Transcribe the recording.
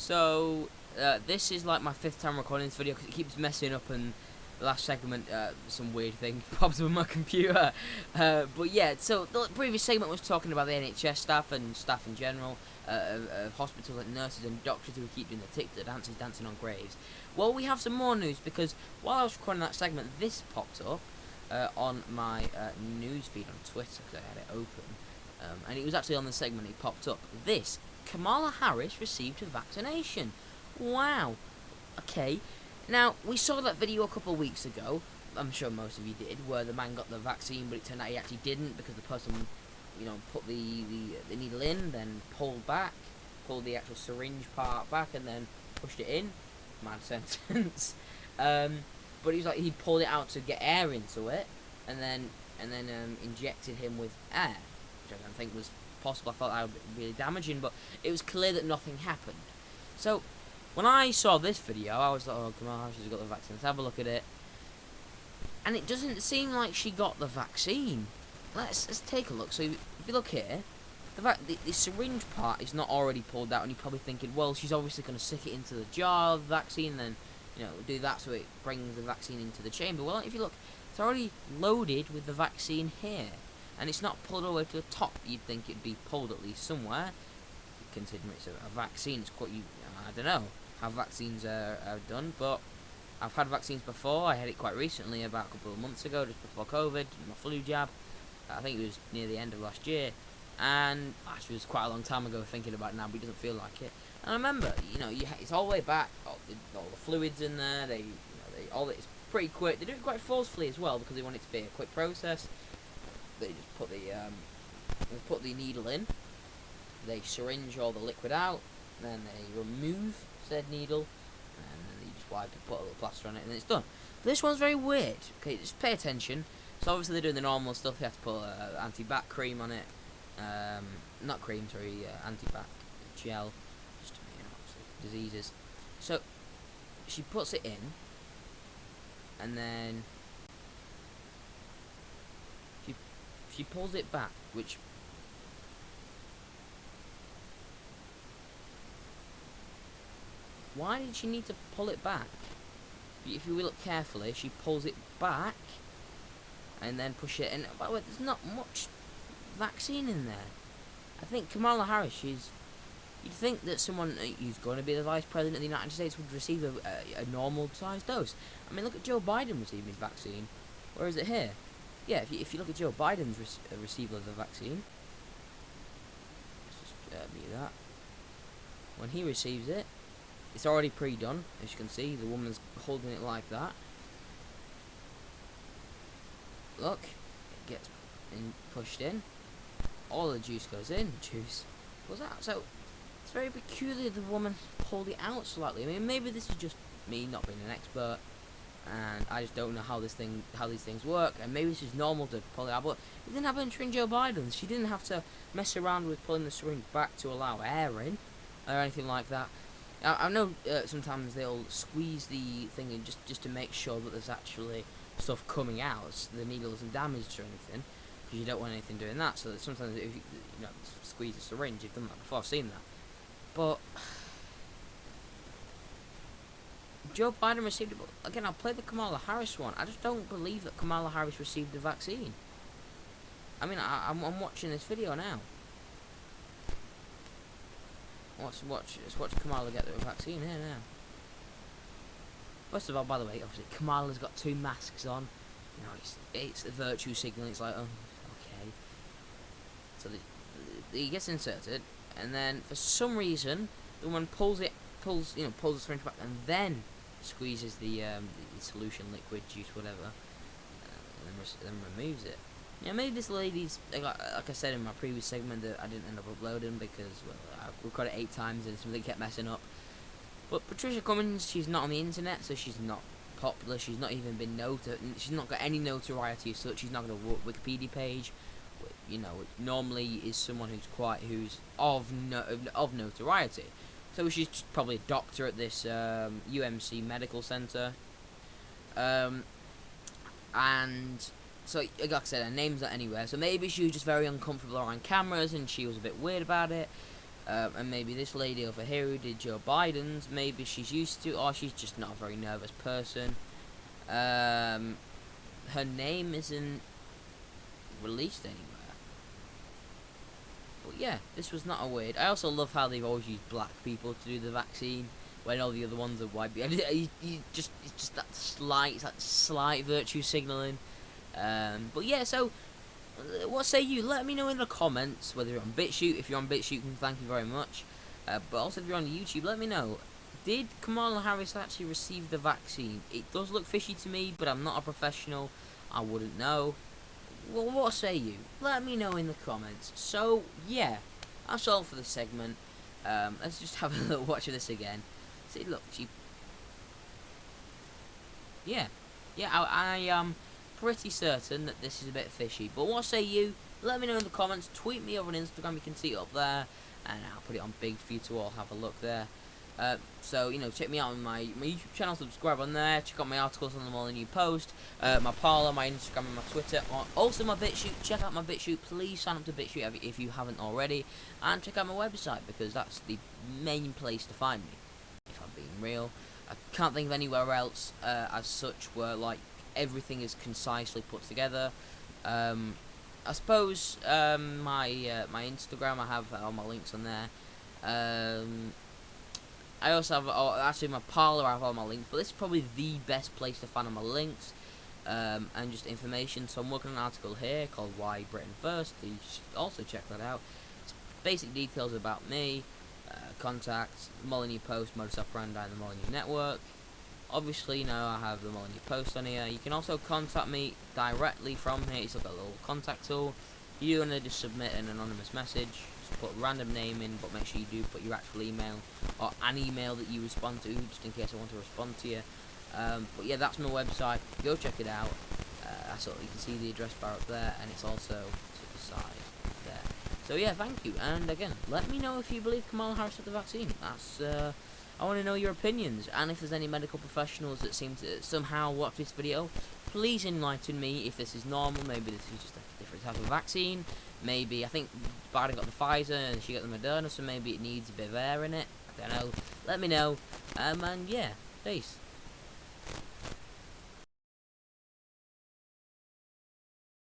So, this is like my 5th time recording this video because it keeps messing up, and the last segment, some weird thing pops up on my computer. But yeah, so the previous segment was talking about the NHS staff and staff in general, hospitals like nurses and doctors who keep doing the TikTok dances, dancing on graves. Well, we have some more news because while I was recording that segment, this popped up on my news feed on Twitter because I had it open. And it was actually on the segment it popped up. Kamala Harris received a vaccination. Wow. Okay. Now, we saw that video a couple of weeks ago. I'm sure most of you did, where the man got the vaccine, but it turned out he actually didn't because the person, put the needle in, then pulled the actual syringe part back, and then pushed it in. Mad sentence. But he pulled it out to get air into it, and then injected him with air, which I don't think was possible. I thought that would be really damaging, but it was clear that nothing happened. So when I saw this video, I was like, oh, come on, she's got the vaccine. Let's have a look at it. And it doesn't seem like she got the vaccine. Let's take a look. So if you look here, the syringe part is not already pulled out, and you're probably thinking, well, she's obviously going to stick it into the jar of the vaccine, and then do that so it brings the vaccine into the chamber. Well, if you look, it's already loaded with the vaccine here, and it's not pulled all the way to the top. You'd think it'd be pulled at least somewhere, considering it's a vaccine. It's quite, I don't know how vaccines are done, but I've had vaccines before. I had it quite recently, about a couple of months ago, just before COVID, my flu jab. I think it was near the end of last year, and actually it was quite a long time ago thinking about it now, but it doesn't feel like it. And I remember, it's all the way back, all the fluids in there, it's pretty quick. They do it quite forcefully as well, because they want it to be a quick process. They just put the needle in, they syringe all the liquid out, then they remove said needle, and then they just wipe it, put a little plaster on it, and then it's done. This one's very weird. Okay, just pay attention. So obviously they're doing the normal stuff. They have to put anti-bac cream on it. Not cream, sorry, anti-bac gel, just to diseases. So she puts it in, and then she pulls it back, which why did she need to pull it back? If you look carefully, she pulls it back and then push it in. By the way, there's not much vaccine in there. I think Kamala Harris, you'd think that someone who's going to be the Vice President of the United States would receive a normal-sized dose. I mean, look at Joe Biden receiving his vaccine. Where is it here? Yeah, if you look at Joe Biden's receival of the vaccine, let's just mute that. When he receives it, it's already pre-done. As you can see, the woman's holding it like that. Look, it gets pushed in. All the juice goes in. Juice goes out. So it's very peculiar the woman pulled it out slightly. I mean, maybe this is just me not being an expert, and I just don't know how these things work. And maybe this is normal to pull it out, but it didn't happen to Joe Biden. She didn't have to mess around with pulling the syringe back to allow air in, or anything like that. I know sometimes they'll squeeze the thing in just to make sure that there's actually stuff coming out, so the needle isn't damaged or anything, because you don't want anything doing that. So that sometimes if you squeeze a syringe, you've done that before. I've seen that. But Joe Biden received it. But again, I'll play the Kamala Harris one. I just don't believe that Kamala Harris received the vaccine. I mean, I'm watching this video now. Let's watch Kamala get the vaccine here now. First of all, by the way, obviously Kamala's got 2 masks on. It's a virtue signal. It's like, oh, okay. So he gets inserted, and then for some reason the woman pulls the syringe back, and then squeezes the solution, liquid, juice, whatever, and then removes it. Maybe this lady's, like I said in my previous segment that I didn't end up uploading because, well, I recorded it 8 times and something kept messing up. But Patricia Cummins, she's not on the internet, so she's not popular. She's not even been she's not got any notoriety as such. She's not got a Wikipedia page. Normally is someone who's of notoriety. So she's probably a doctor at this UMC Medical Center, and so, like I said, her name's not anywhere, so maybe she was just very uncomfortable around cameras, and she was a bit weird about it. And maybe this lady over here who did Joe Biden's, maybe she's used to, or she's just not a very nervous person. Her name isn't released anywhere. But yeah, this was not a weird. I also love how they've always used black people to do the vaccine when all the other ones are white. It's just that slight virtue signaling. But yeah, so what say you? Let me know in the comments whether you're on BitChute. If you're on BitChute, thank you very much. But also if you're on YouTube, let me know. Did Kamala Harris actually receive the vaccine? It does look fishy to me, but I'm not a professional. I wouldn't know. Well, what say you? Let me know in the comments. So, yeah, that's all for the segment. Let's just have a little watch of this again. See, look, yeah, I am pretty certain that this is a bit fishy. But what say you? Let me know in the comments. Tweet me over on Instagram. You can see it up there, and I'll put it on big for you to all have a look there. So, you know, check me out on my YouTube channel, subscribe on there, check out my articles on the Molyneux Post, my Parler, my Instagram and my Twitter, also my BitChute. Check out my BitChute, please sign up to BitChute if you haven't already, and check out my website, because that's the main place to find me, if I'm being real. I can't think of anywhere else, as such, where, like, everything is concisely put together. I suppose, my Instagram, I have all my links on there. I also have, actually my Parler, I have all my links, but this is probably the best place to find all my links, and just information. So I'm working on an article here called Why Britain First, so you should also check that out. It's basic details about me, contacts, Molyneux Post, Modus Operandi, and the Molyneux Network. Obviously, you know, I have the Molyneux Post on here. You can also contact me directly from here. It's got a little contact tool. You're going to just submit an anonymous message. Put a random name in, but make sure you do put your actual email or an email that you respond to, just in case I want to respond to you. But yeah, that's my website. Go check it out. That's all. You can see the address bar up there, and it's also to the side there. So yeah, thank you. And again, let me know if you believe Kamala Harris had the vaccine. That's I want to know your opinions, and if there's any medical professionals that seem to somehow watch this video, please enlighten me if this is normal. Maybe this is just a different type of vaccine. Maybe, I think Biden got the Pfizer and she got the Moderna, so maybe it needs a bit of air in it. I don't know. Let me know. And yeah, peace.